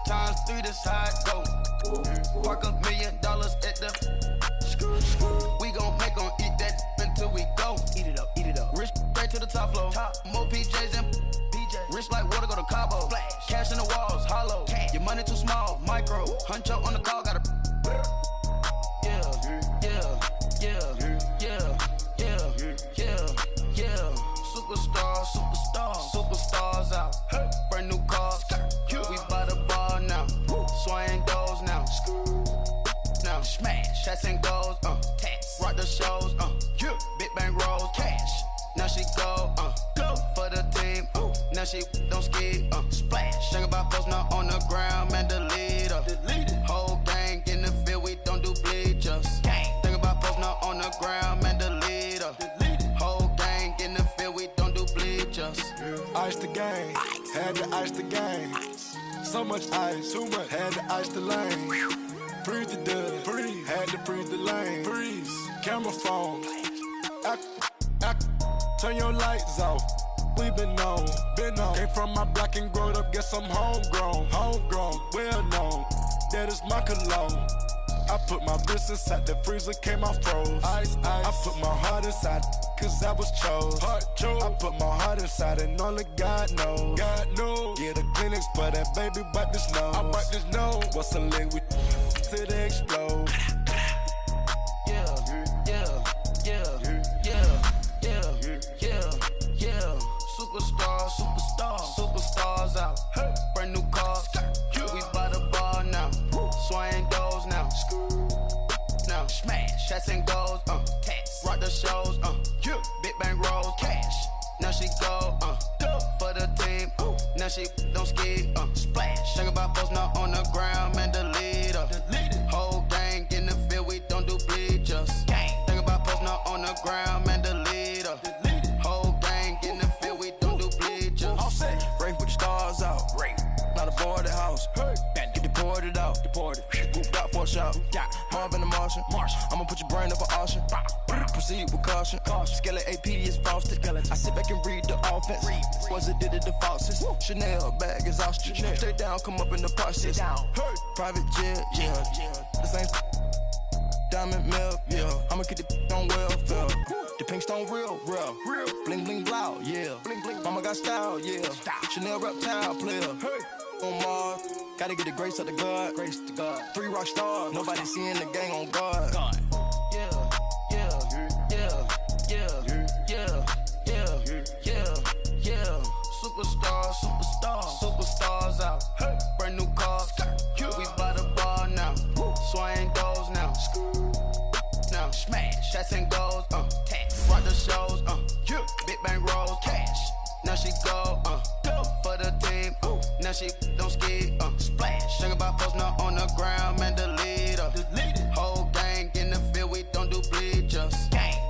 times 3, this how it go. Park $1 million at the we gon' make 'em eat that until we go. Eat it up, eat it up. Rich straight to the top floor. More PJs than PJs. Rich like water, go to Cabo. Splash. Cash in the walls, hollow. Cash. Your money too small, micro. Hunch up on the call, gotta. Yeah, yeah, yeah, yeah, yeah, yeah, yeah. Superstars out. Hey. Brand new cars. We by the bar now. Swaying doors now. Now smash. Shots and goals. Tax. Rock the shows. Big bang rolls. Cash. Now she go. Go for the team. Now she don't ski. Splash. Think about posting up on the ground, man. Delete her. Whole gang in the field. We don't do bleachers. Think about posting up on the ground, man. Delete her. Whole gang in the field. We don't do bleachers. Ice the game. Had to ice the game. So much ice. Too much. Had to ice the lane. Freeze the dub. Freeze. Had to freeze the lane. Freeze. Camera phone. Turn your lights off. We been on. Came from my block and growed up. Guess I'm homegrown. Well known. That is my cologne. I put my wrist inside the freezer, came out froze. Ice. I put my heart inside, cause I was chose. I put my heart inside and only God knows. Yeah, the clinics, but that baby wipe this nose. I wipe this nose. What's a lick with till they explode? Superstars out. Hey. Brand new cars. We by the bar now. Swaying doors now. Now smash. Shots and goals. Tax. Rock the shows. Big bang rolls. Cash. Now she go. For the team. Now she don't ski. Splash. Think about posting up on the ground, man. Delete her. Whole gang in the field. We don't do bleachers. Think about posting up on the ground, man. Delete her. Whole gang in the field. We don't do bleachers. All set. Race with the stars out. Not a boarded house. Hey. Get deported out. Moved out for a shot. Marvin the Martian. I'ma put your brain up for auction. Proceed with caution. Skeleton AP is frosted. I sit back and read the offense. Was it did it the faucets? Chanel bag is ostrich. Stay down, come up in the process. Hey. Private jet, yeah. The same diamond milk, yeah. I'ma keep the on welfare. The pink stone real. Bling bling blow, yeah. Mama got style, yeah. Chanel reptile player. Hey. On Mars, gotta get the grace of the God. 3 rock stars, nobody seeing the gang on guard. Yeah. Superstars out. Hey. Brand new cars. We by the bar now. Swaying doors now. Now smash. Shots and goals. Tax. Rock the shows. Big bang rolls. Cash. Now she go. For the team. Now she don't ski. Splash. Think about posting up on the ground, man. Delete her. Whole gang in the field. We don't do bleachers.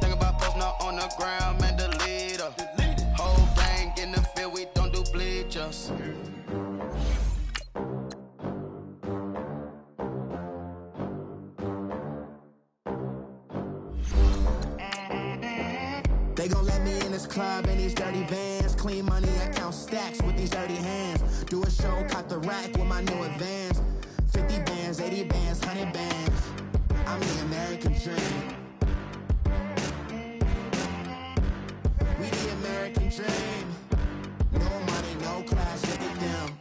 Think about posting up on the ground, man. Delete her. Whole gang in the field. We don't do bleachers. They gon' let me in this club in these dirty vans. Clean money, I count stacks with these dirty hands. Do a show, caught the rack with my new advance. 50 bands, 80 bands, 100 bands. I'm the American dream. We the American dream. No money, no class, look at them.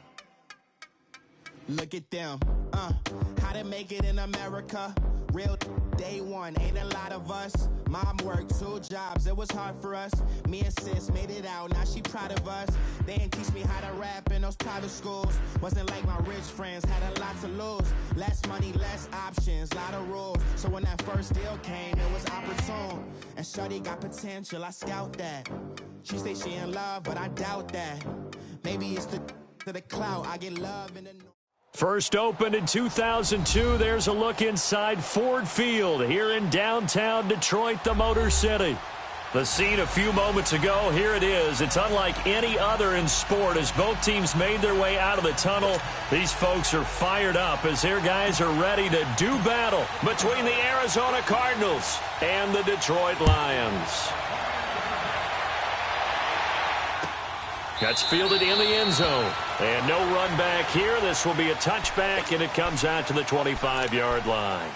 Look at them, how to make it in America. Real day one, ain't a lot of us. Mom worked 2 jobs, it was hard for us. Me and sis made it out, now she proud of us. They didn't teach me how to rap in those private schools. Wasn't like my rich friends, had a lot to lose. Less money, less options, lot of rules. So when that first deal came, it was opportune. And shorty got potential, I scout that. She say she in love, but I doubt that. Maybe it's to the clout, I get love in the... First opened in 2002, there's a look inside Ford Field here in downtown Detroit, the Motor City. The scene a few moments ago, here it is. It's unlike any other in sport as both teams made their way out of the tunnel. These folks are fired up as their guys are ready to do battle between the Arizona Cardinals and the Detroit Lions. That's fielded in the end zone. And no run back here. This will be a touchback, and it comes out to the 25-yard line.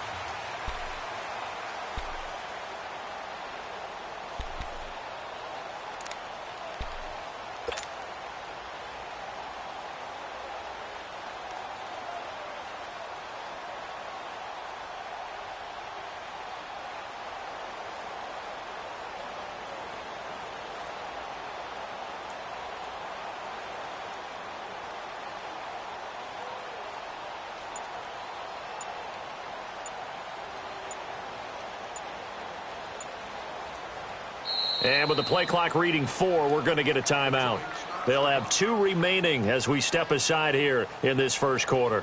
And with the play clock reading 4, we're going to get a timeout. They'll have 2 remaining as we step aside here in this first quarter.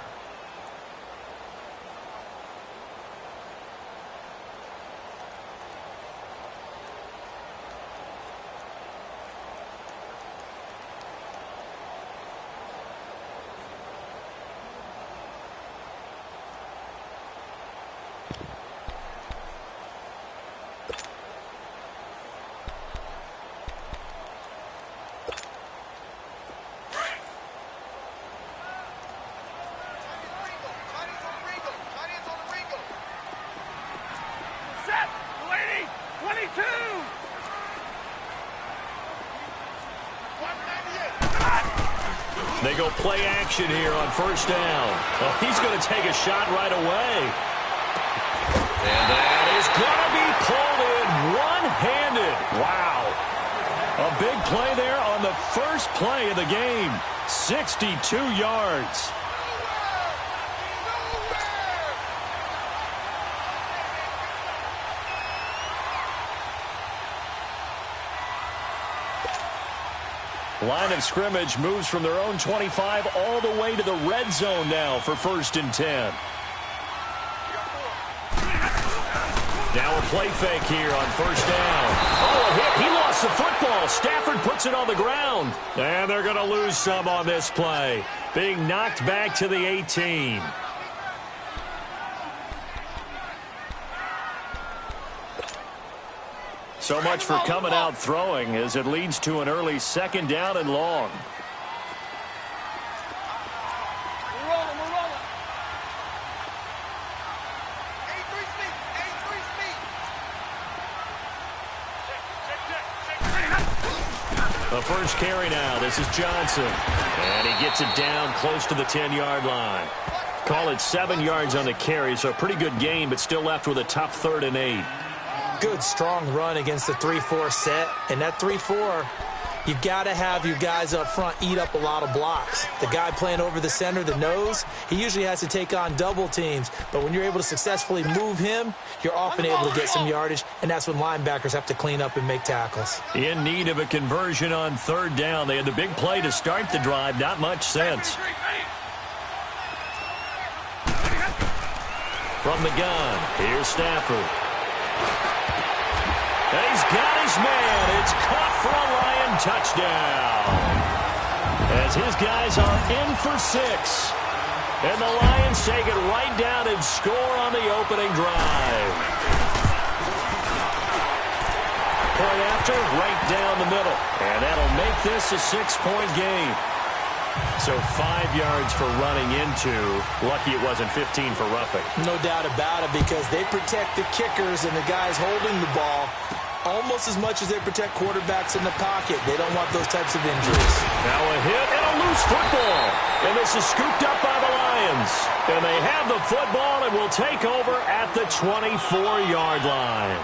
They go play action here on first down. Well, he's going to take a shot right away. And that is going to be pulled in one-handed. Wow. A big play there on the first play of the game. 62 yards. Line of scrimmage moves from their own 25 all the way to the red zone now for 1st and 10. Now a play fake here on first down. Oh, a hit. He lost the football. Stafford puts it on the ground. And they're going to lose some on this play. Being knocked back to the 18. So much for coming out throwing as it leads to an early 2nd down and long. We're rolling. The first carry now. This is Johnson. And he gets it down close to the 10-yard line. Call it 7 yards on the carry, so a pretty good gain, but still left with a tough 3rd and 8. Good, strong run against the 3-4 set. And that 3-4, you've got to have your guys up front eat up a lot of blocks. The guy playing over the center, the nose, he usually has to take on double teams. But when you're able to successfully move him, you're often able to get some yardage, and that's when linebackers have to clean up and make tackles. In need of a conversion on 3rd down. They had the big play to start the drive. Not much sense. From the gun, here's Stafford. And he's got his man. It's caught for a Lion touchdown. As his guys are in for 6. And the Lions take it right down and score on the opening drive. Point after, right down the middle. And that'll make this a 6-point game. So 5 yards for running into. Lucky it wasn't 15 for roughing. No doubt about it, because they protect the kickers and the guys holding the ball almost as much as they protect quarterbacks in the pocket. They don't want those types of injuries. Now a hit and a loose football. And this is scooped up by the Lions. And they have the football and will take over at the 24-yard line.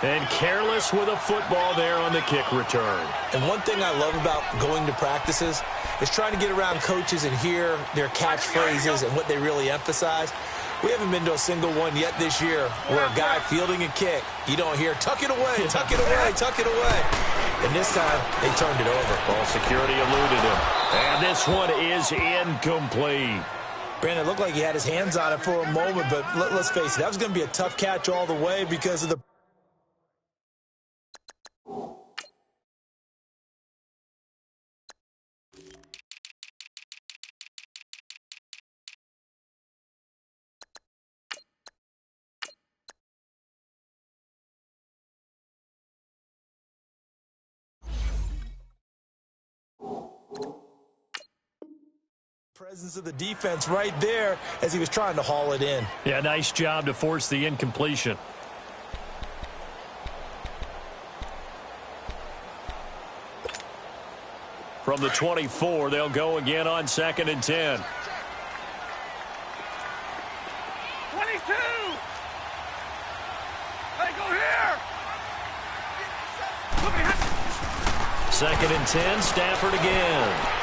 And careless with a football there on the kick return. And one thing I love about going to practices is trying to get around coaches and hear their catchphrases and what they really emphasize. We haven't been to a single one yet this year where a guy fielding a kick, you don't hear, tuck it away, tuck it away, tuck it away. And this time, they turned it over. Ball security eluded him. And this one is incomplete. Brandon, it looked like he had his hands on it for a moment, but let's face it, that was going to be a tough catch all the way because of the Presence of the defense right there as he was trying to haul it in. Yeah, nice job to force the incompletion. From the 24, they'll go again on 2nd and 10. 22! Hey, go here! 2nd and 10, Stafford again.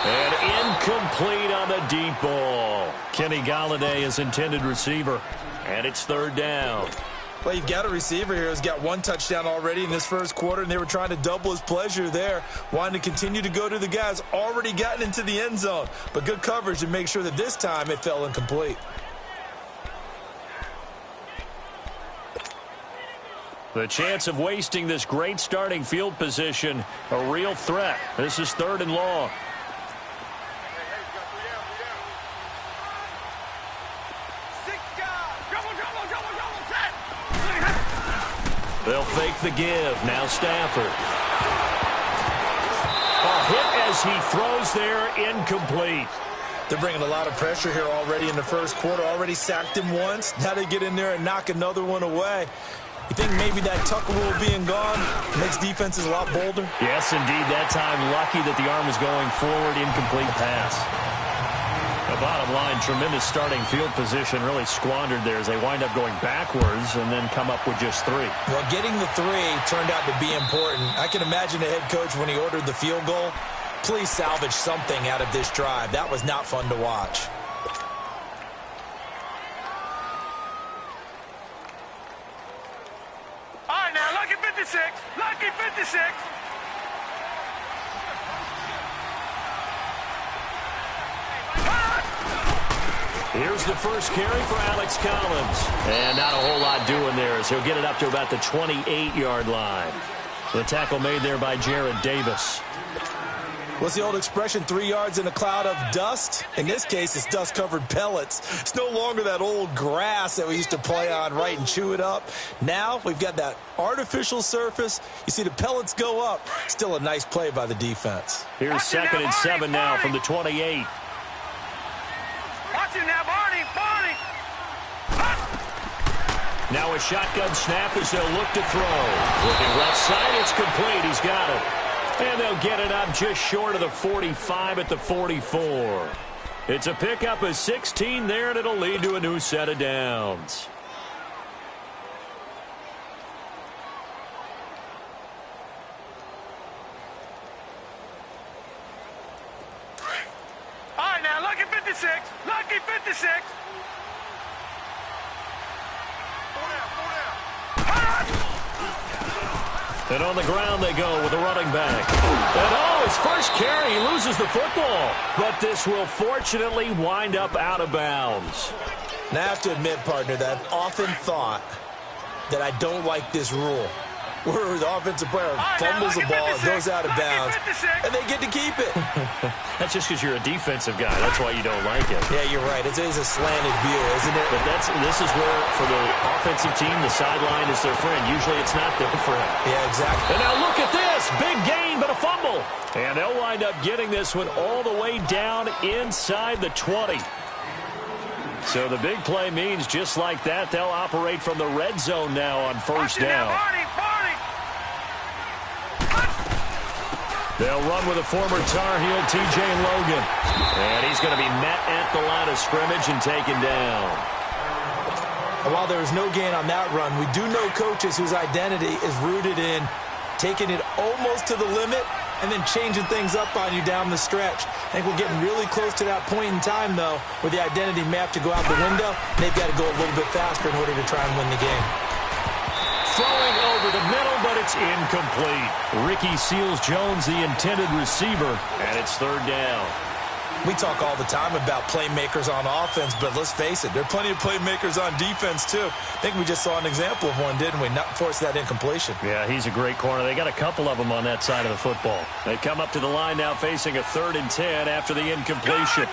And incomplete on the deep ball. Kenny Golladay is intended receiver. And it's 3rd down. Well, you've got a receiver here who's got 1 touchdown already in this first quarter, and they were trying to double his pleasure there, wanting to continue to go to the guys already gotten into the end zone. But good coverage to make sure that this time it fell incomplete. The chance of wasting this great starting field position, a real threat. This is 3rd and long. They'll fake the give. Now Stafford. A hit as he throws there, incomplete. They're bringing a lot of pressure here already in the first quarter. Already sacked him once. Now they get in there and knock another one away. You think maybe that Tucker rule being gone makes defenses a lot bolder? Yes, indeed. That time, lucky that the arm was going forward, incomplete pass. The bottom line, tremendous starting field position, really squandered there as they wind up going backwards and then come up with just 3. Well, getting the 3 turned out to be important. I can imagine the head coach when he ordered the field goal. Please salvage something out of this drive. That was not fun to watch. All right, now, lucky 56. Lucky 56. Here's the first carry for Alex Collins. And not a whole lot doing there as he'll get it up to about the 28-yard line. The tackle made there by Jared Davis. What's the old expression, 3 yards in a cloud of dust? In this case, it's dust-covered pellets. It's no longer that old grass that we used to play on, right, and chew it up. Now we've got that artificial surface. You see the pellets go up. Still a nice play by the defense. Here's 2nd and 7 now from the 28. Watch it now, Barney. Now a shotgun snap as they'll look to throw. Looking left side, it's complete. He's got it. And they'll get it up just short of the 45 at the 44. It's a pickup of 16 there, and it'll lead to a new set of downs. All right, now, lucky 56. Lucky 56. And on the ground they go with a running back. And his first carry, he loses the football. But this will fortunately wind up out of bounds. Now I have to admit, partner, that I've often thought that I don't like this rule, where the offensive player fumbles the ball, it goes out of bounds, and they get to keep it. That's just because you're a defensive guy. That's why you don't like it. Yeah, you're right. It is a slanted view, isn't it? But this is where, for the offensive team, the sideline is their friend. Usually it's not their friend. Yeah, exactly. And now look at this. Big gain, but a fumble. And they'll wind up getting this one all the way down inside the 20. So the big play means just like that, they'll operate from the red zone now on first down. They'll run with a former Tar Heel, T.J. Logan. And he's going to be met at the line of scrimmage and taken down. And while there was no gain on that run, we do know coaches whose identity is rooted in taking it almost to the limit and then changing things up on you down the stretch. I think we're getting really close to that point in time, though, where the identity may have to go out the window. They've got to go a little bit faster in order to try and win the game. Throwing over the middle, but it's incomplete. Ricky Seals-Jones, the intended receiver, and it's 3rd down. We talk all the time about playmakers on offense, but let's face it, there are plenty of playmakers on defense, too. I think we just saw an example of one, didn't we? Not force that incompletion. Yeah, he's a great corner. They got a couple of them on that side of the football. They come up to the line now facing a 3rd and 10 after the incompletion.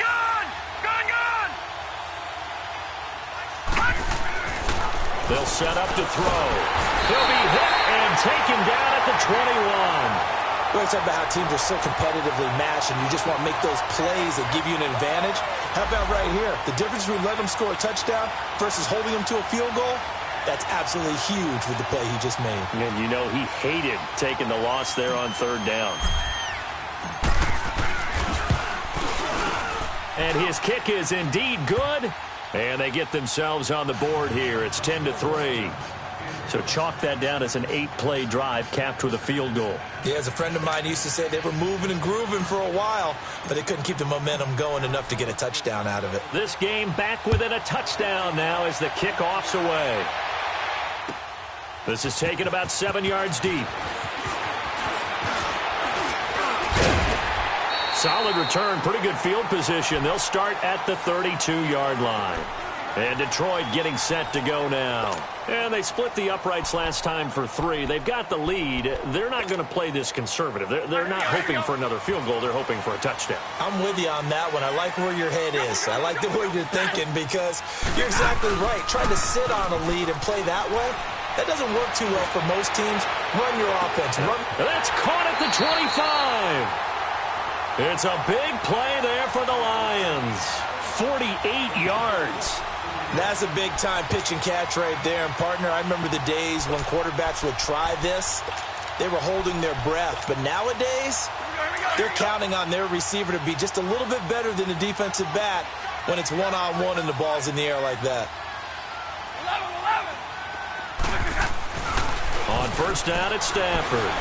They'll set up to throw. He'll be hit and taken down at the 21. We always talk about how teams are so competitively matched, and you just want to make those plays that give you an advantage. How about right here? The difference between letting them score a touchdown versus holding them to a field goal, that's absolutely huge with the play he just made. And you know he hated taking the loss there on third down. And his kick is indeed good. And they get themselves on the board here. It's 10-3. So chalk that down as an 8-play drive capped with a field goal. Yeah, as a friend of mine used to say, they were moving and grooving for a while, but they couldn't keep the momentum going enough to get a touchdown out of it. This game back within a touchdown now as the kickoff's away. This is taken about 7 yards deep. Solid return, pretty good field position. They'll start at the 32-yard line. And Detroit getting set to go now. And they split the uprights last time for 3. They've got the lead. They're not going to play this conservative. They're not hoping for another field goal. They're hoping for a touchdown. I'm with you on that one. I like where your head is. I like the way you're thinking because you're exactly right. Trying to sit on a lead and play that way, that doesn't work too well for most teams. Run your offense. That's caught at the 25. It's a big play there for the Lions. 48 yards. That's a big-time pitch and catch right there. And, partner, I remember the days when quarterbacks would try this. They were holding their breath. But nowadays, they're counting on their receiver to be just a little bit better than the defensive back when it's one-on-one and the ball's in the air like that. 11. On first down, it's Stafford.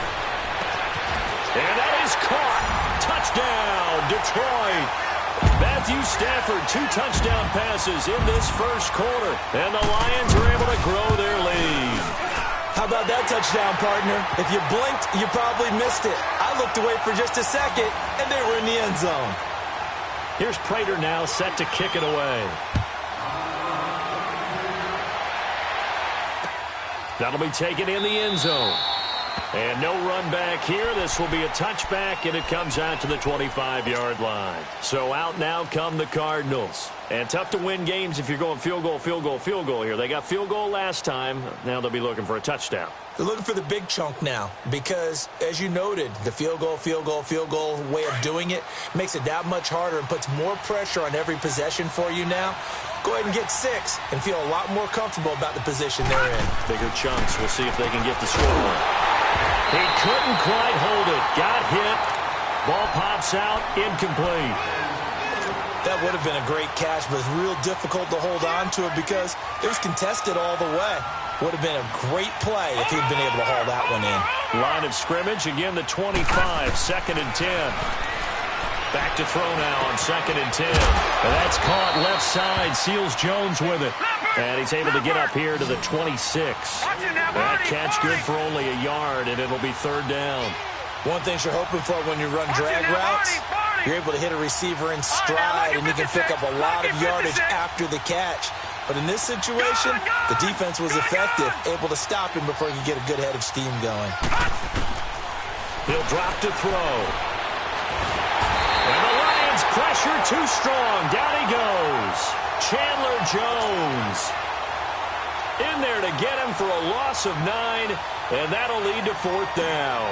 And that is caught. Touchdown, Detroit. Matthew Stafford, 2 touchdown passes in this first quarter. And the Lions are able to grow their lead. How about that touchdown, partner? If you blinked, you probably missed it. I looked away for just a second, and they were in the end zone. Here's Prater now set to kick it away. That'll be taken in the end zone. And no run back here. This will be a touchback, and it comes out to the 25-yard line. So out now come the Cardinals. And tough to win games if you're going field goal, field goal, field goal here. They got field goal last time. Now they'll be looking for a touchdown. They're looking for the big chunk now because, as you noted, the field goal way of doing it makes it that much harder and puts more pressure on every possession for you now. Go ahead and get 6 and feel a lot more comfortable about the position they're in. Bigger chunks. We'll see if they can get the score. He couldn't quite hold it. Got hit. Ball pops out. Incomplete. That would have been a great catch, but it's real difficult to hold on to it because it was contested all the way. Would have been a great play if he'd been able to haul that one in. Line of scrimmage. Again, the 25. 2nd and 10. Back to throw now on 2nd and 10. And that's caught left side. Seals Jones with it. And he's able to get up here to the 26. That catch good for only a yard, and it'll be 3rd down. One thing you're hoping for when you run drag routes, you're able to hit a receiver in stride, and you can pick up a lot of yardage after the catch. But in this situation, the defense was effective, able to stop him before he could get a good head of steam going. He'll drop to throw. And the Lions pressure too strong. Down he goes. Chandler Jones in there to get him for a loss of 9, and that'll lead to 4th down.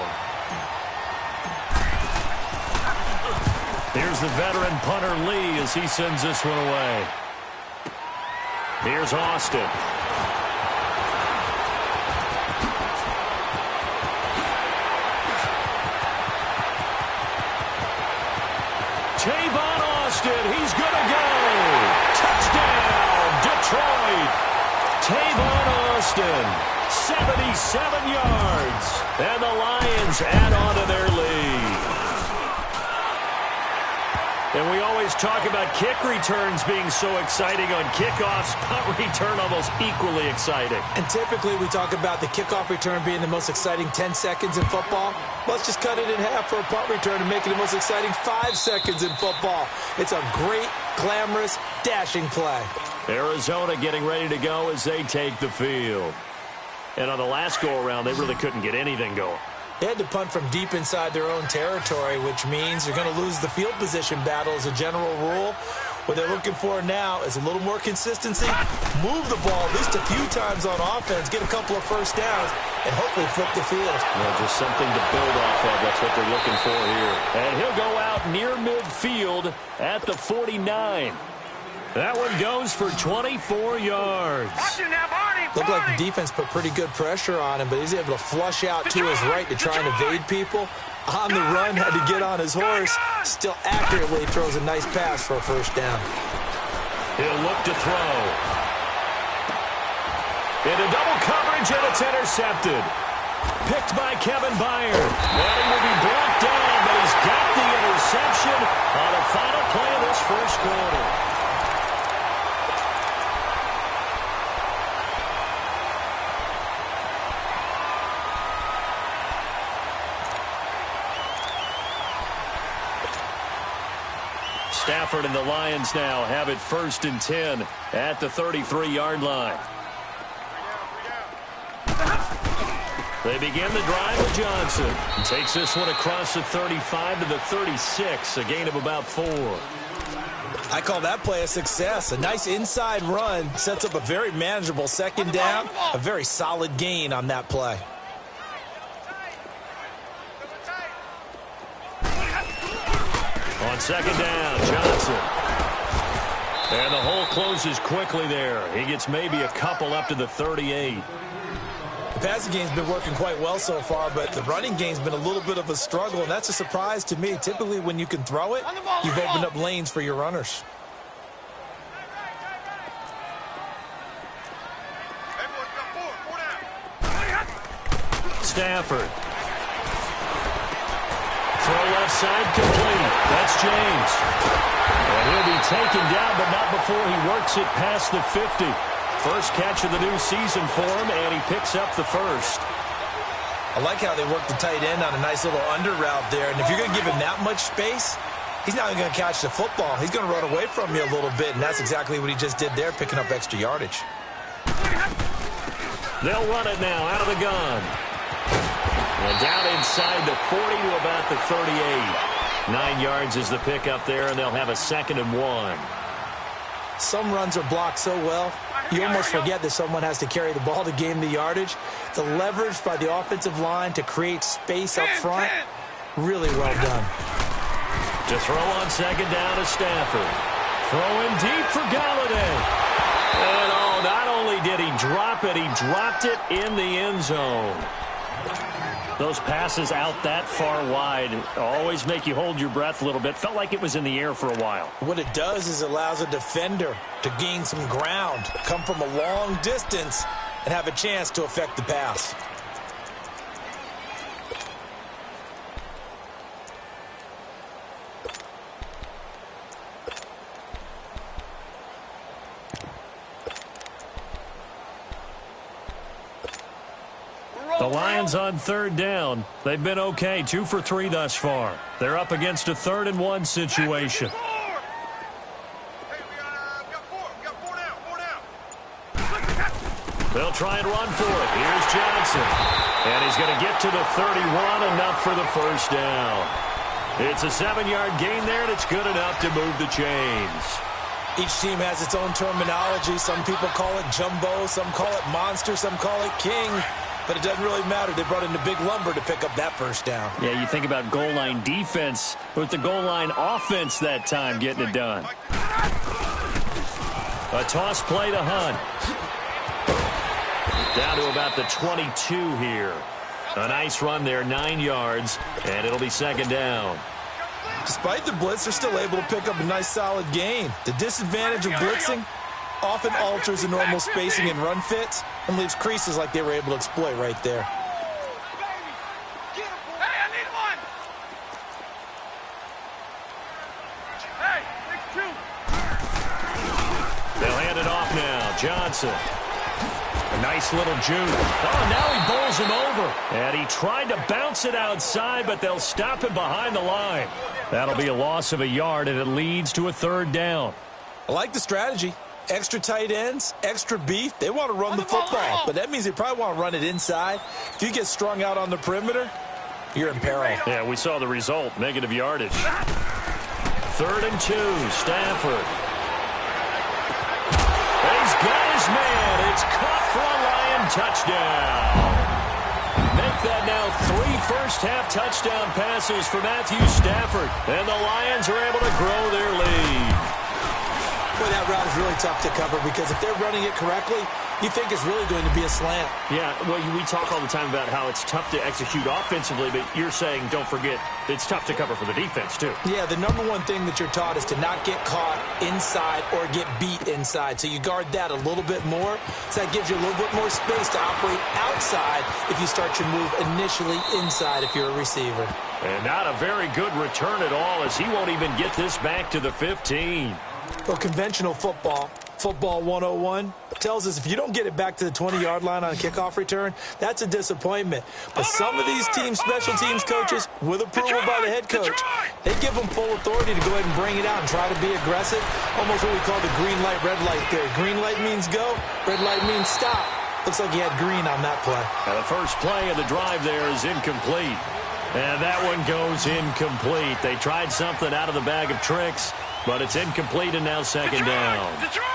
Here's the veteran punter Lee as he sends this one away. Here's Austin. Tavon Austin, he's going to go. Touchdown, Detroit. Tavon Austin, 77 yards. And the Lions add on to their lead. And we always talk about kick returns being so exciting on kickoffs. Punt return almost equally exciting. And typically we talk about the kickoff return being the most exciting 10 seconds in football. Let's just cut it in half for a punt return and make it the most exciting 5 seconds in football. It's a great, glamorous, dashing play. Arizona getting ready to go as they take the field. And on the last go-around, they really couldn't get anything going. They had to punt from deep inside their own territory, which means you're going to lose the field position battle as a general rule. What they're looking for now is a little more consistency, move the ball at least a few times on offense, get a couple of first downs, and hopefully flip the field. Well, just something to build off of. That's what they're looking for here. And he'll go out near midfield at the 49. That one goes for 24 yards. Looked like the defense put pretty good pressure on him, but he's able to flush out to his right to try and evade people. On the run, had to get on his horse. Still accurately throws a nice pass for a first down. He'll look to throw. Into double coverage, and it's intercepted. Picked by Kevin Byard. And he will be brought down, but he's got the interception on the final play of this first quarter. Stafford and the Lions now have it 1st and 10 at the 33-yard line. They begin the drive with Johnson. Takes this one across the 35 to the 36, a gain of about 4. I call that play a success. A nice inside run sets up a very manageable second down. A very solid gain on that play. On second down, Johnson. And the hole closes quickly there. He gets maybe a couple up to the 38. The passing game's been working quite well so far, but the running game's been a little bit of a struggle, and that's a surprise to me. Typically, when you can throw it, you've opened up lanes for your runners. Stafford. Throw left side complete. That's James. And he'll be taken down, but not before he works it past the 50. First catch of the new season for him, and he picks up the first. I like how they work the tight end on a nice little under route there. And if you're going to give him that much space, he's not even going to catch the football. He's going to run away from you a little bit, and that's exactly what he just did there, picking up extra yardage. They'll run it now out of the gun. And down inside the 40 to about the 38. 9 yards is the pickup there, and they'll have a 2nd and 1. Some runs are blocked so well, you almost forget that someone has to carry the ball to gain the yardage. The leverage by the offensive line to create space up front, really well done. To throw on second down to Stafford. Throwing deep for Galladay. And oh, not only did he drop it, he dropped it in the end zone. Those passes out that far wide always make you hold your breath a little bit. Felt like it was in the air for a while. What it does is it allows a defender to gain some ground, come from a long distance, and have a chance to affect the pass. The Lions on 3rd down. They've been okay, 2 for 3 thus far. They're up against a 3rd and 1 situation. They'll try and run for it. Here's Johnson. And he's going to get to the 31, enough for the first down. It's a 7-yard gain there, and it's good enough to move the chains. Each team has its own terminology. Some people call it jumbo, some call it monster, some call it king. But it doesn't really matter. They brought in the big lumber to pick up that first down. Yeah, you think about goal line defense, with the goal line offense that time getting it done. A toss play to Hunt. Down to about the 22 here. A nice run there, 9 yards, and it'll be 2nd down. Despite the blitz, they're still able to pick up a nice solid gain. The disadvantage of blitzing often alters the normal spacing and run fits and leaves creases like they were able to exploit right there. They'll hand it off now. Johnson. A nice little juke. Oh, now he bowls him over. And he tried to bounce it outside, but they'll stop him behind the line. That'll be a loss of a yard, and it leads to a 3rd down. I like the strategy. Extra tight ends, extra beef. They want to run the football, but that means they probably want to run it inside. If you get strung out on the perimeter, you're in peril. Yeah, we saw the result, negative yardage. 3rd and 2, Stafford. He's got his man. It's caught for a Lion touchdown. Make that now 3 first-half touchdown passes for Matthew Stafford. And the Lions are able to grow their lead. Boy, that route is really tough to cover because if they're running it correctly, you think it's really going to be a slant. Yeah, well, we talk all the time about how it's tough to execute offensively, but you're saying, don't forget, it's tough to cover for the defense, too. Yeah, the number one thing that you're taught is to not get caught inside or get beat inside. So you guard that a little bit more. So that gives you a little bit more space to operate outside if you start your move initially inside if you're a receiver. And not a very good return at all as he won't even get this back to the 15. Well, conventional football 101, tells us if you don't get it back to the 20-yard line on a kickoff return, that's a disappointment. But some of these special teams coaches, with approval by the head coach, they give them full authority to go ahead and bring it out and try to be aggressive. Almost what we call the green light, red light theory. Green light means go, red light means stop. Looks like he had green on that play. And the first play of the drive there is incomplete. And that one goes incomplete. They tried something out of the bag of tricks, but it's incomplete and now second down. Detroit!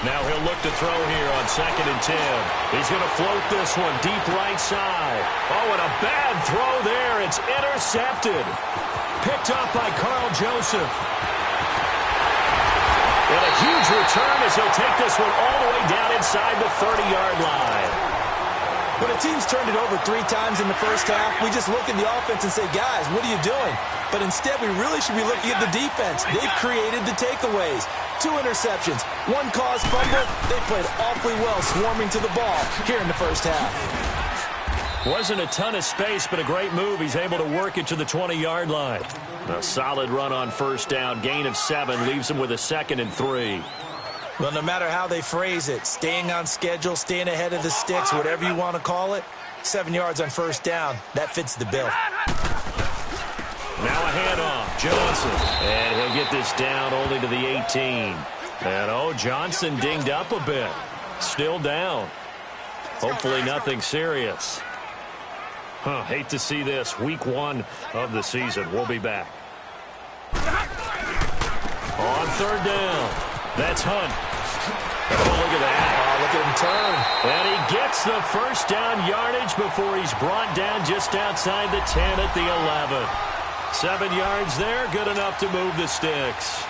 Now he'll look to throw here on 2nd and 10. He's going to float this one deep right side. Oh, and a bad throw there. It's intercepted. Picked up by Carl Joseph. And a huge return as he'll take this one all the way down inside the 30-yard line. When a team's turned it over 3 times in the first half, we just look at the offense and say, guys, what are you doing? But instead, we really should be looking at the defense. They've created the takeaways. 2 interceptions, 1 caused fumble. They played awfully well swarming to the ball here in the first half. Wasn't a ton of space, but a great move. He's able to work it to the 20-yard line. A solid run on first down. Gain of 7 leaves him with a 2nd and 3. Well, no matter how they phrase it, staying on schedule, staying ahead of the sticks, whatever you want to call it, 7 yards on first down, that fits the bill. Now a handoff, Johnson. And he'll get this down only to the 18. And, Johnson dinged up a bit. Still down. Hopefully nothing serious. Hate to see this. Week 1 of the season. We'll be back. On 3rd down. That's Hunt. Oh, look at that. Oh, look at him turn. And he gets the first down yardage before he's brought down just outside the 10 at the 11. 7 yards there, good enough to move the sticks.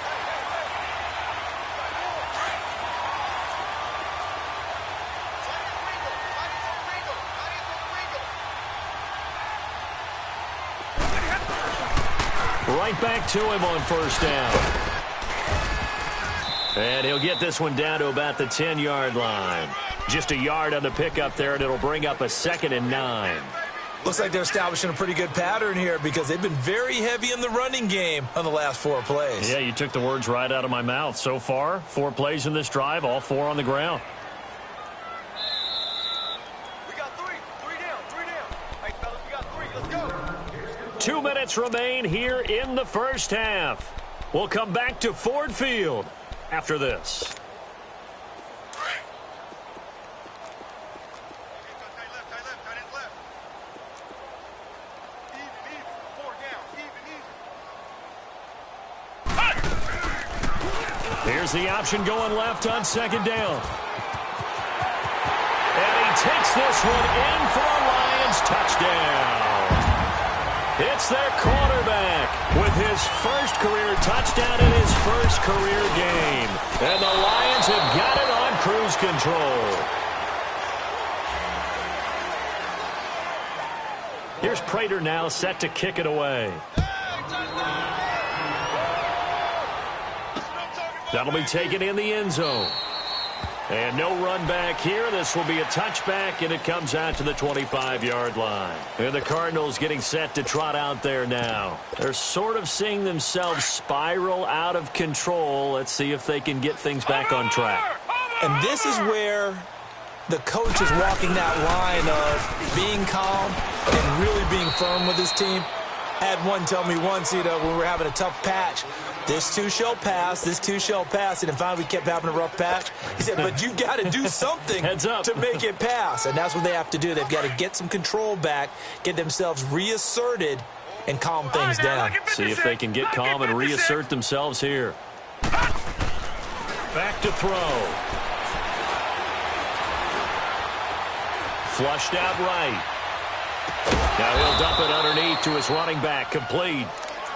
Right back to him on first down. And he'll get this one down to about the 10-yard line. Just a yard on the pickup there, and it'll bring up a 2nd and 9. Looks like they're establishing a pretty good pattern here because they've been very heavy in the running game on the last 4 plays. Yeah, you took the words right out of my mouth. So far, 4 plays in this drive, all 4 on the ground. We got 3 down. Hey, fellas, we got 3. Let's go. 2 minutes remain here in the first half. We'll come back to Ford Field after this. Here's the option going left on 2nd down. And he takes this one in for a Lions touchdown. It's their quarterback with his first career touchdown in his first career game. And the Lions have got it on cruise control. Here's Prater now set to kick it away. That'll be taken in the end zone. And no run back here. This will be a touchback, and it comes out to the 25-yard line. And the Cardinals getting set to trot out there now. They're sort of seeing themselves spiral out of control. Let's see if they can get things back on track. And this is where the coach is walking that line of being calm and really being firm with his team. I had one tell me once, when we were having a tough patch, this too shall pass, this too shall pass. And finally we kept having a rough patch. He said, but you got to do something to make it pass. And that's what they have to do. They've got to get some control back, get themselves reasserted, and calm things down. See if they can get calm and reassert themselves here. Back to throw. Flushed out right. Now he'll dump it underneath to his running back, complete.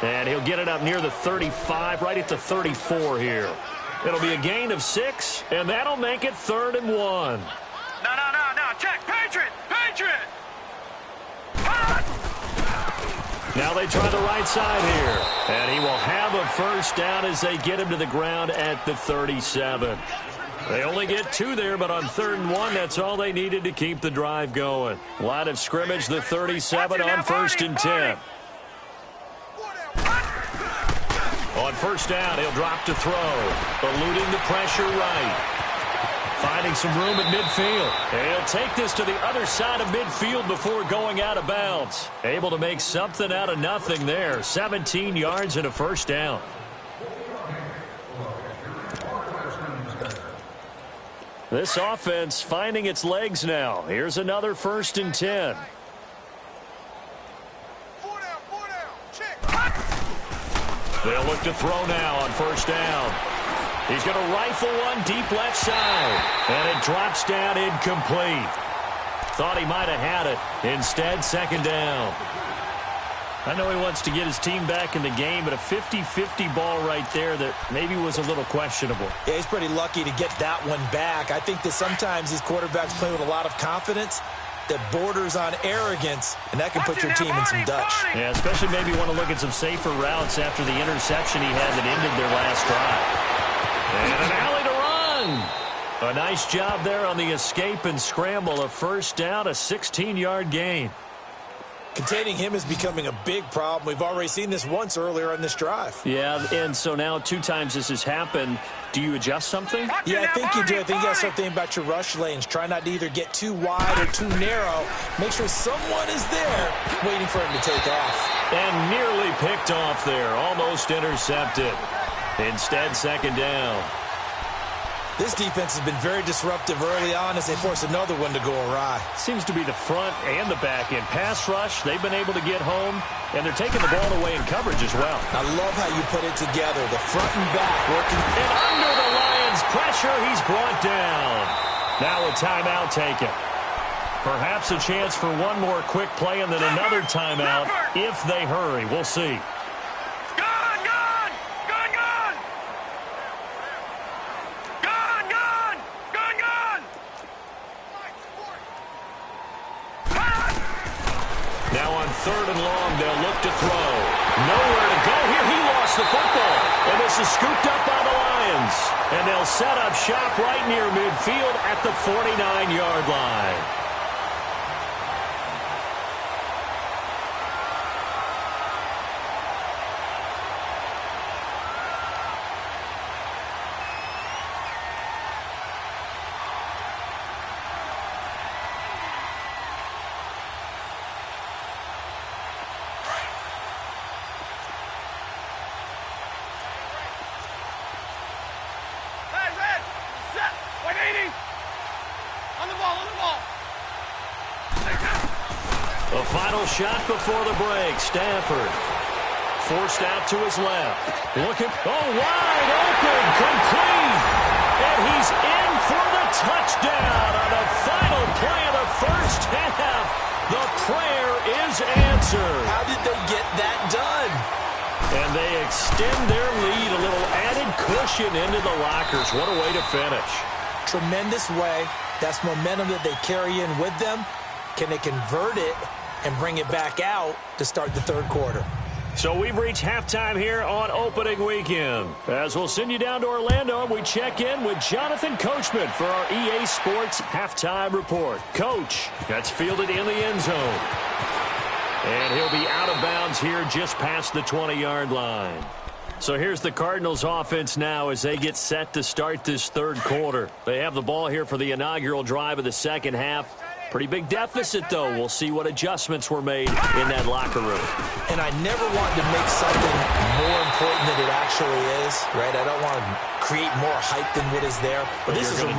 And he'll get it up near the 35, right at the 34 here. It'll be a gain of 6, and that'll make it 3rd and 1. No. Check. Patriot. Now they try the right side here. And he will have a first down as they get him to the ground at the 37. They only get 2 there, but on 3rd and 1, that's all they needed to keep the drive going. Line of scrimmage, the 37 on 1st and 10. On first down, he'll drop to throw. Eluding the pressure right. Finding some room at midfield. And he'll take this to the other side of midfield before going out of bounds. Able to make something out of nothing there. 17 yards and a first down. This offense finding its legs now. Here's another 1st and 10. They'll look to throw now on first down. He's going to rifle one deep left side. And it drops down incomplete. Thought he might have had it. Instead, 2nd down. I know he wants to get his team back in the game, but a 50-50 ball right there that maybe was a little questionable. Yeah, he's pretty lucky to get that one back. I think that sometimes these quarterbacks play with a lot of confidence that borders on arrogance, and that can put your team in some Dutch. Yeah, especially maybe want to look at some safer routes after the interception he had that ended their last drive. And an alley to run. A nice job there on the escape and scramble. A first down, a 16-yard gain. Containing him is becoming a big problem. We've already seen this once earlier on this drive. Yeah, and so now 2 times this has happened. Do you adjust something? Yeah, I think you do. I think you got to start thinking about your rush lanes. Try not to either get too wide or too narrow. Make sure someone is there waiting for him to take off. And nearly picked off there. Almost intercepted. Instead, 2nd down. This defense has been very disruptive early on as they force another one to go awry. Seems to be the front and the back end. Pass rush, they've been able to get home, and they're taking the ball away in coverage as well. I love how you put it together. The front and back working. And under the Lions' pressure, he's brought down. Now a timeout taken. Perhaps a chance for one more quick play and then another timeout if they hurry. We'll see. Now on 3rd and long, they'll look to throw. Nowhere to go here. He lost the football. And this is scooped up by the Lions. And they'll set up shop right near midfield at the 49-yard line. The final shot before the break. Stafford forced out to his left. Looking, wide open, complete. And he's in for the touchdown on the final play of the first half. The prayer is answered. How did they get that done? And they extend their lead, a little added cushion into the lockers. What a way to finish. Tremendous way. That's momentum that they carry in with them. Can they convert it and bring it back out to start the 3rd quarter? So we've reached halftime here on opening weekend. As we'll send you down to Orlando, we check in with Jonathan Coachman for our EA Sports Halftime Report. Coach, that's fielded in the end zone. And he'll be out of bounds here just past the 20-yard line. So here's the Cardinals offense now as they get set to start this 3rd quarter. They have the ball here for the inaugural drive of the second half. Pretty big deficit, though. We'll see what adjustments were made in that locker room. And I never want to make something more important than it actually is, right? I don't want to create more hype than what is there. But this is I'm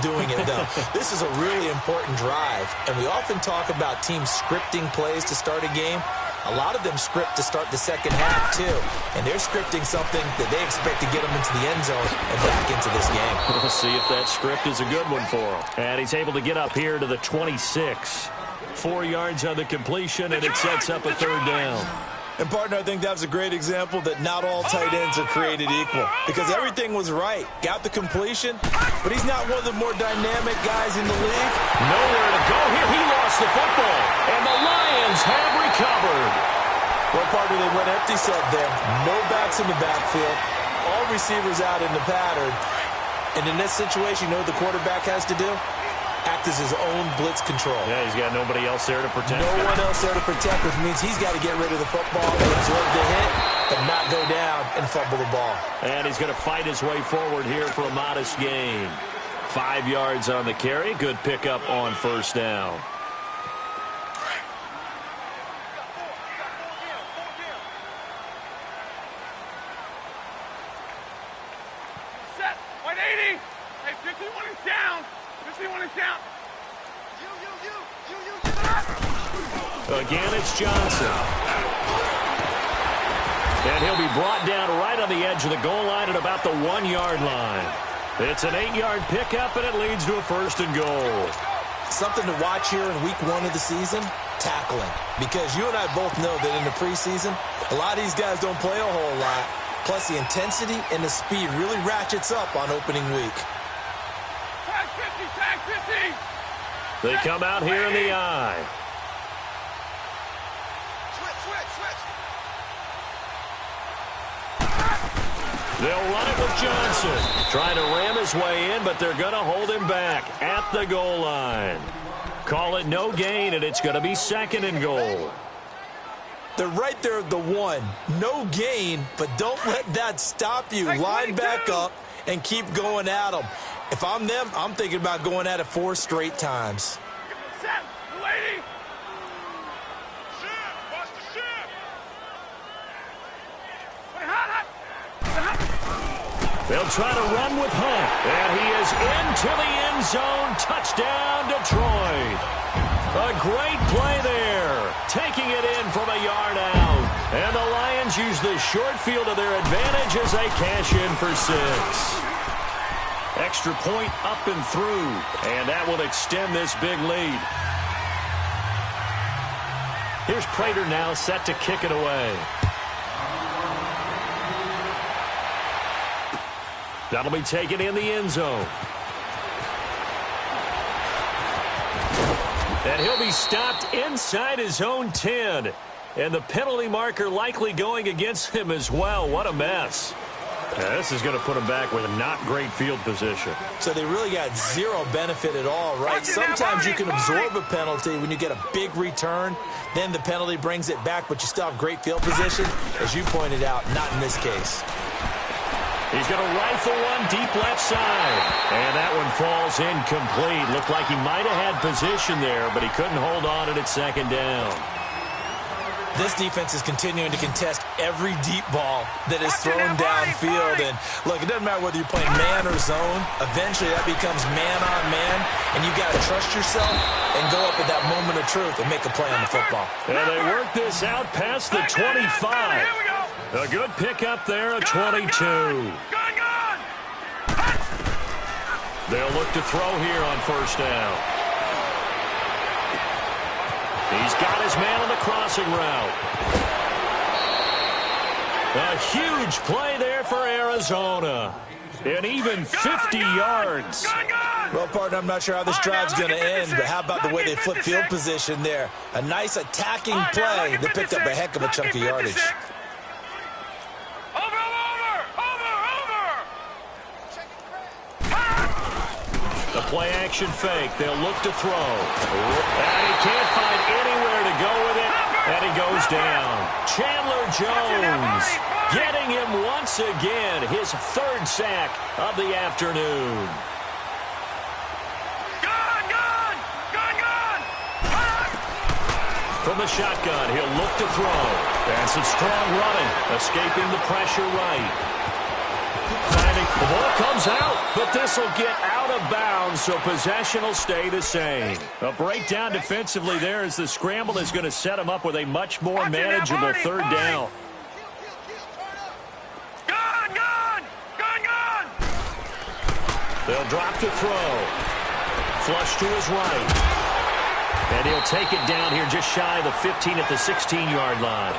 doing it, though. This is a really important drive. And we often talk about teams scripting plays to start a game. A lot of them script to start the second half, too. And they're scripting something that they expect to get them into the end zone and back into this game. We'll see if that script is a good one for him. And he's able to get up here to the 26. 4 yards on the completion, and it sets up a third down. And, partner, I think that was a great example that not all tight ends are created equal because everything was right. Got the completion, but he's not one of the more dynamic guys in the league. Nowhere to go here. He lost the football, and the Lions have recovered. Well, partner, they went empty set there. No backs in the backfield. All receivers out in the pattern. And in this situation, you know what the quarterback has to do? Act as his own blitz control. Yeah, he's got nobody else there to protect. No one else there to protect, which means he's got to get rid of the football and absorb the hit, but not go down and fumble the ball. And he's going to fight his way forward here for a modest gain. 5 yards on the carry. Good pickup on first down. Set. 180. Hey, 51 is down. 51 is down. Again, it's Johnson. And he'll be brought down right on the edge of the goal line at about the 1 yard line. It's an 8-yard pickup, and it leads to a first and goal. Something to watch here in week 1 of the season, tackling. Because you and I both know that in the preseason, a lot of these guys don't play a whole lot. Plus, the intensity and the speed really ratchets up on opening week. Tag 50, tag 50. They come out here in the eye. They'll run it with Johnson. Trying to ram his way in, but they're going to hold him back at the goal line. Call it no gain, and it's going to be second and goal. They're right there at the 1. No gain, but don't let that stop you. Line back up and keep going at them. If I'm them, I'm thinking about going at it 4 straight times. Set. Lady. They'll try to run with Hunt, and he is into the end zone. Touchdown, Detroit. A great play there, taking it in from a yard out. And the Lions use the short field to their advantage as they cash in for 6. Extra point up and through, and that will extend this big lead. Here's Prater now set to kick it away. That'll be taken in the end zone. And he'll be stopped inside his own 10. And the penalty marker likely going against him as well. What a mess. Yeah, this is going to put him back with a not great field position. So they really got zero benefit at all, right? Sometimes you can absorb a penalty when you get a big return. Then the penalty brings it back, but you still have great field position. As you pointed out, not in this case. He's going to rifle one deep left side. And that one falls incomplete. Looked like he might have had position there, but he couldn't hold on at second down. This defense is continuing to contest every deep ball that is thrown downfield. And, look, it doesn't matter whether you're playing man or zone. Eventually, that becomes man-on-man, and you've got to trust yourself and go up at that moment of truth and make a play on the football. And they work this out past the 25. A good pickup there at 22. They'll look to throw here on first down. He's got his man on the crossing route. A huge play there for Arizona. And even 50 yards. Well, partner, I'm not sure how this drive's going to end, but how about the way they flip field position there? A nice attacking play that picked up a heck of a chunk of yardage. The play-action fake. They'll look to throw. And he can't find anywhere to go with it. And he goes down. Chandler Jones getting him once again. His 3rd sack of the afternoon. From the shotgun, he'll look to throw. And some strong running, escaping the pressure right. The ball comes out, but this will get out of bounds, so possession will stay the same. A breakdown defensively there as the scramble is going to set them up with a much more manageable third down. They'll drop to throw. Flush to his right. And he'll take it down here just shy of the 15 at the 16-yard line.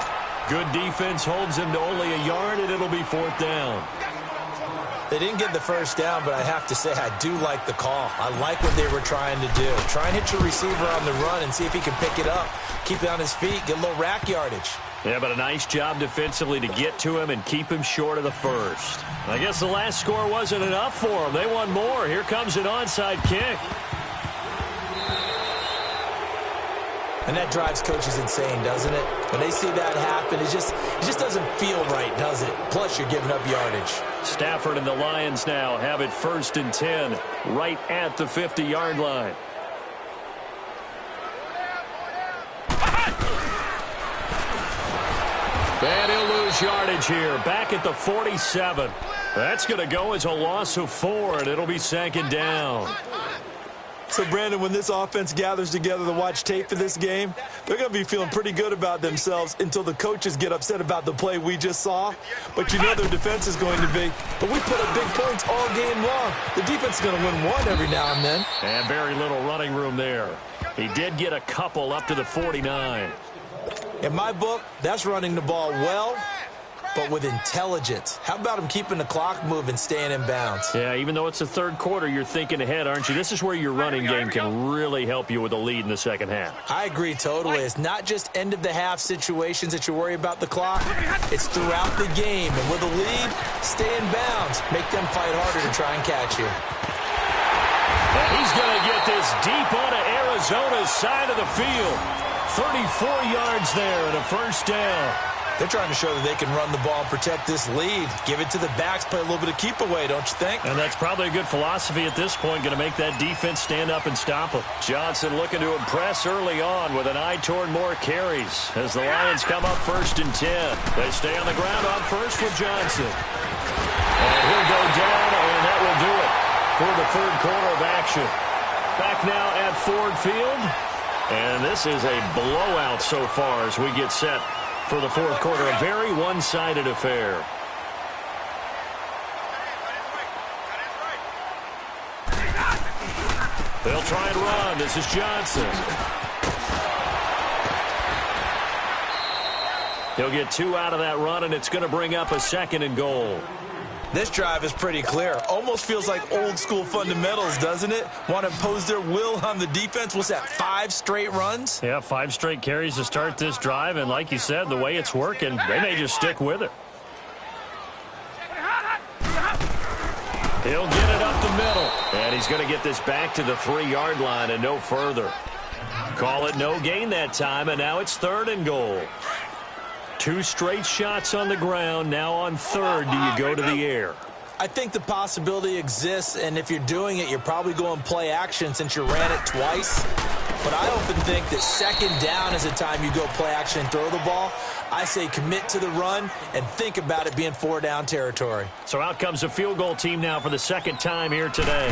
Good defense holds him to only a yard, and it'll be fourth down. They didn't get the first down, but I have to say I do like the call. I like what they were trying to do. Try and hit your receiver on the run and see if he can pick it up. Keep it on his feet, get a little rack yardage. Yeah, but a nice job defensively to get to him and keep him short of the first. I guess the last score wasn't enough for them. They want more. Here comes an onside kick. And that drives coaches insane, doesn't it? When they see that happen, it just doesn't feel right, does it? Plus, you're giving up yardage. Stafford and the Lions now have it 1st and 10, right at the 50-yard line. And he'll lose yardage here, back at the 47. That's going to go as a loss of 4, and it'll be 2nd down. So, Brandon, when this offense gathers together to watch tape for this game, they're going to be feeling pretty good about themselves until the coaches get upset about the play we just saw. But you know their defense is going to be. But we put up big points all game long. The defense is going to win one every now and then. And very little running room there. He did get a couple up to the 49. In my book, that's running the ball well, but with intelligence. How about him keeping the clock moving, staying in bounds? Yeah, even though it's the third quarter, you're thinking ahead, aren't you? This is where your running game can really help you with a lead in the second half. I agree totally. It's not just end-of-the-half situations that you worry about the clock. It's throughout the game. And with a lead, stay in bounds. Make them fight harder to try and catch you. And he's going to get this deep onto Arizona's side of the field. 34 yards there and a first down. They're trying to show that they can run the ball and protect this lead. Give it to the backs, play a little bit of keep away, don't you think? And that's probably a good philosophy at this point, going to make that defense stand up and stop them. Johnson looking to impress early on with an eye toward more carries as the Lions come up 1st and 10. They stay on the ground on first with Johnson. And he'll go down, and that will do it for the third quarter of action. Back now at Ford Field. And this is a blowout so far as we get set for the fourth quarter. A very one-sided affair. They'll try and run. This is Johnson. He'll get 2 out of that run, and it's going to bring up a 2nd and goal. This drive is pretty clear. Almost feels like old-school fundamentals, doesn't it? Want to impose their will on the defense. What's that, 5 straight runs? Yeah, 5 straight carries to start this drive, and like you said, the way it's working, they may just stick with it. He'll get it up the middle, and he's going to get this back to the 3-yard line and no further. Call it no gain that time, and now it's 3rd and goal. 2 straight shots on the ground. Now on 3rd, do you go to the air? I think the possibility exists, and if you're doing it, you're probably going play action since you ran it twice. But I often think that 2nd down is the time you go play action and throw the ball. I say commit to the run and think about it being 4-down territory. So out comes the field goal team now for the 2nd time here today.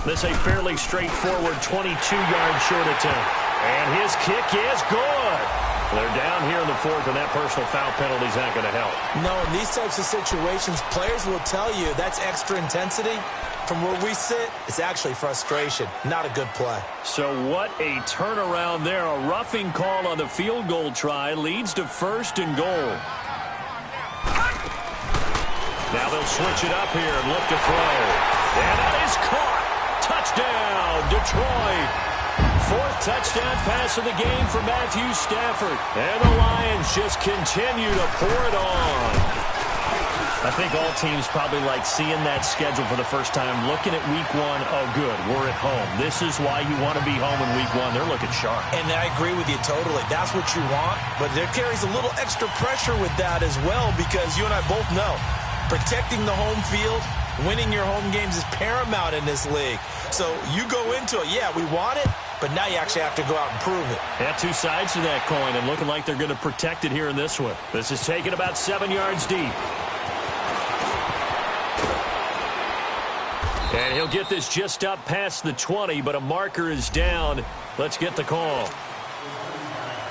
This is a fairly straightforward 22-yard short attempt. And his kick is good. They're down here in the 4th, and that personal foul penalty is not going to help. No, in these types of situations, players will tell you that's extra intensity. From where we sit, it's actually frustration, not a good play. So what a turnaround there. A roughing call on the field goal try leads to 1st and goal. Now they'll switch it up here and look to throw. And that is caught. Touchdown, Detroit. 4th touchdown pass of the game for Matthew Stafford. And the Lions just continue to pour it on. I think all teams probably like seeing that schedule for the first time, looking at week 1. Oh, good, we're at home. This is why you want to be home in week 1. They're looking sharp. And I agree with you totally. That's what you want. But there carries a little extra pressure with that as well, because you and I both know protecting the home field, winning your home games is paramount in this league. So you go into it, yeah, we want it, but now you actually have to go out and prove it. Yeah, 2 sides to that coin, and looking like they're going to protect it here in this one. This is taken about 7 yards deep. And he'll get this just up past the 20, but a marker is down. Let's get the call.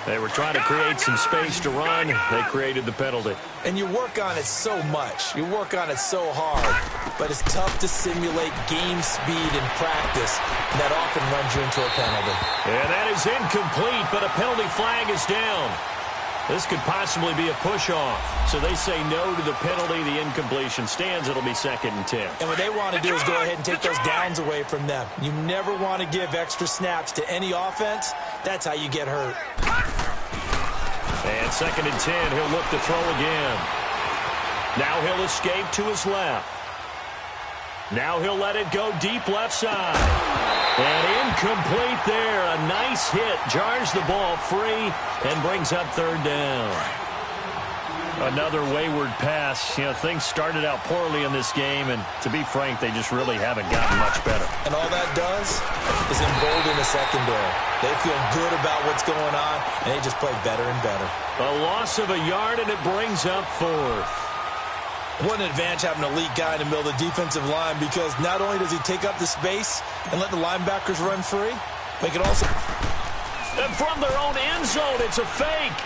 They were trying to create some space to run. They created the penalty. And you work on it so much. You work on it so hard. But it's tough to simulate game speed in practice. And that often runs you into a penalty. And that is incomplete, but a penalty flag is down. This could possibly be a push-off. So they say no to the penalty. The incompletion stands. It'll be 2nd and 10. And what they want to do is go ahead and take those downs away from them. You never want to give extra snaps to any offense. That's how you get hurt. And 2nd and 10. He'll look to throw again. Now he'll escape to his left. Now he'll let it go deep left side. And incomplete there. A nice hit. Jars the ball free and brings up 3rd down. Another wayward pass. You know, things started out poorly in this game, and to be frank, they just really haven't gotten much better. And all that does is embolden the secondary. They feel good about what's going on, and they just play better and better. A loss of a yard, and it brings up 4th. What an advantage having an elite guy in the middle of the defensive line, because not only does he take up the space and let the linebackers run free, they can also... And from their own end zone, it's a fake.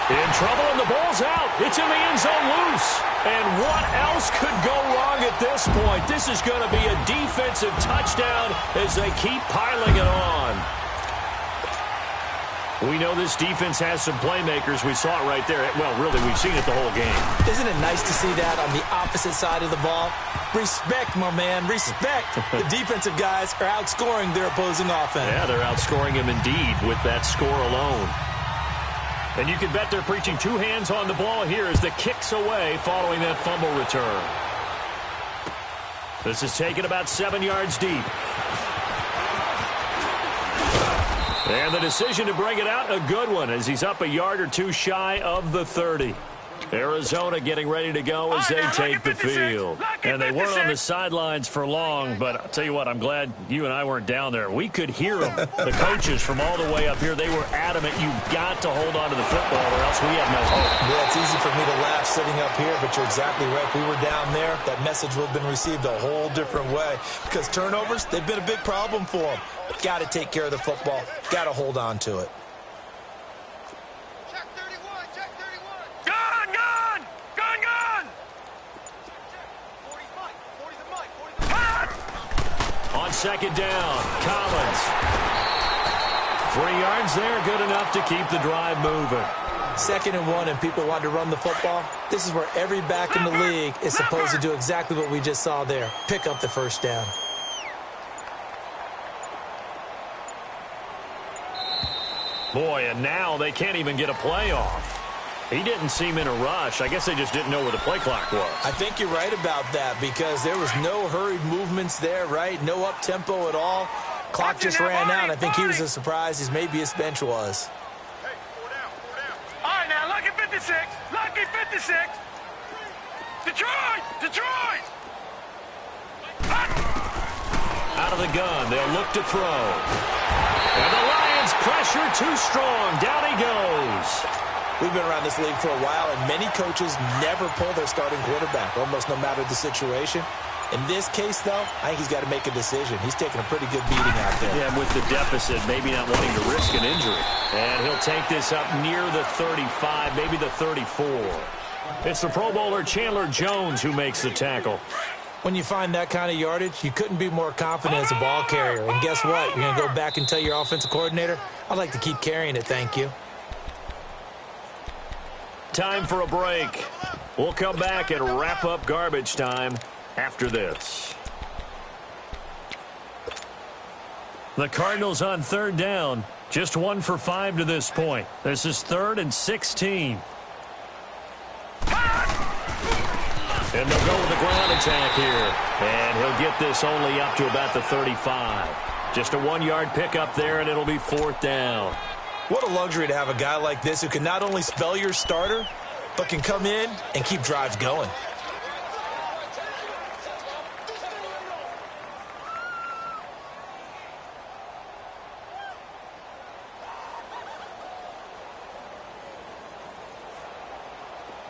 In trouble, and the ball's out. It's in the end zone loose. And what else could go wrong at this point? This is going to be a defensive touchdown as they keep piling it on. We know this defense has some playmakers. We saw it right there. Well, really, we've seen it the whole game. Isn't it nice to see that on the opposite side of the ball? Respect, my man, respect. The defensive guys are outscoring their opposing offense. Yeah, they're outscoring him indeed with that score alone. And you can bet they're preaching 2 hands on the ball here as the kick's away following that fumble return. This is taken about 7 yards deep. And the decision to bring it out, a good one, as he's up a yard or 2 shy of the 30. Arizona getting ready to go as they take the field. And they weren't on the sidelines for long, but I'll tell you what, I'm glad you and I weren't down there. We could hear them, the coaches from all the way up here. They were adamant, you've got to hold on to the football or else we have no hope. Yeah, it's easy for me to laugh sitting up here, but you're exactly right. If we were down there, that message would have been received a whole different way. Because turnovers, they've been a big problem for them. Got to take care of the football. Got to hold on to it. Check 31, check 31. Gun, gun, gun, gun. 40's Mike, 40's a Mike, 40's a Mike. On 2nd down, Collins. 3 yards there, good enough to keep the drive moving. 2nd and 1, and people want to run the football. This is where every back in the league is supposed to do exactly what we just saw there. Pick up the 1st down. Boy, and now they can't even get a play off. He didn't seem in a rush. I guess they just didn't know where the play clock was. I think you're right about that because there was no hurried movements there, right? No up-tempo at all. Clock just ran out. I think he was as surprised as maybe his bench was. Hey, 4 down, 4 down. All right, now, lucky 56, lucky 56. Detroit, Detroit. Out of the gun, they'll look to throw. And the Lions pressure too strong. Down he goes. We've been around this league for a while, and many coaches never pull their starting quarterback, almost no matter the situation. In this case, though, I think he's got to make a decision. He's taking a pretty good beating out there. Yeah, with the deficit, maybe not wanting to risk an injury. And he'll take this up near the 35, maybe the 34. It's the Pro Bowler Chandler Jones who makes the tackle. When you find that kind of yardage, you couldn't be more confident as a ball carrier. And guess what? You're going to go back and tell your offensive coordinator, I'd like to keep carrying it, thank you. Time for a break. We'll come back and wrap up garbage time after this. The Cardinals on 3rd down. Just 1 for 5 to this point. This is 3rd and 16. And they'll go with the ground attack here. And he'll get this only up to about the 35. Just a 1-yard pickup there, and it'll be 4th down. What a luxury to have a guy like this who can not only spell your starter, but can come in and keep drives going.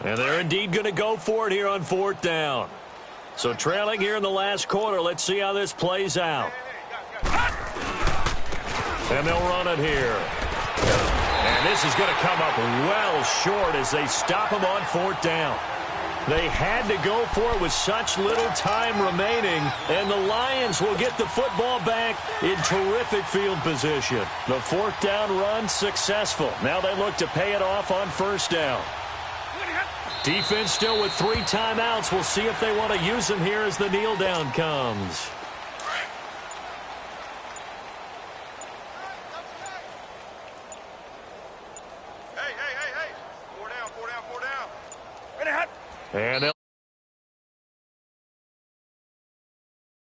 And they're indeed going to go for it here on 4th down. So trailing here in the last quarter. Let's see how this plays out. And they'll run it here. And this is going to come up well short as they stop him on 4th down. They had to go for it with such little time remaining, and the Lions will get the football back in terrific field position. The 4th down run successful. Now they look to pay it off on 1st down. Defense still with 3 timeouts. We'll see if they want to use them here as the kneel down comes. Hey. 4 down. And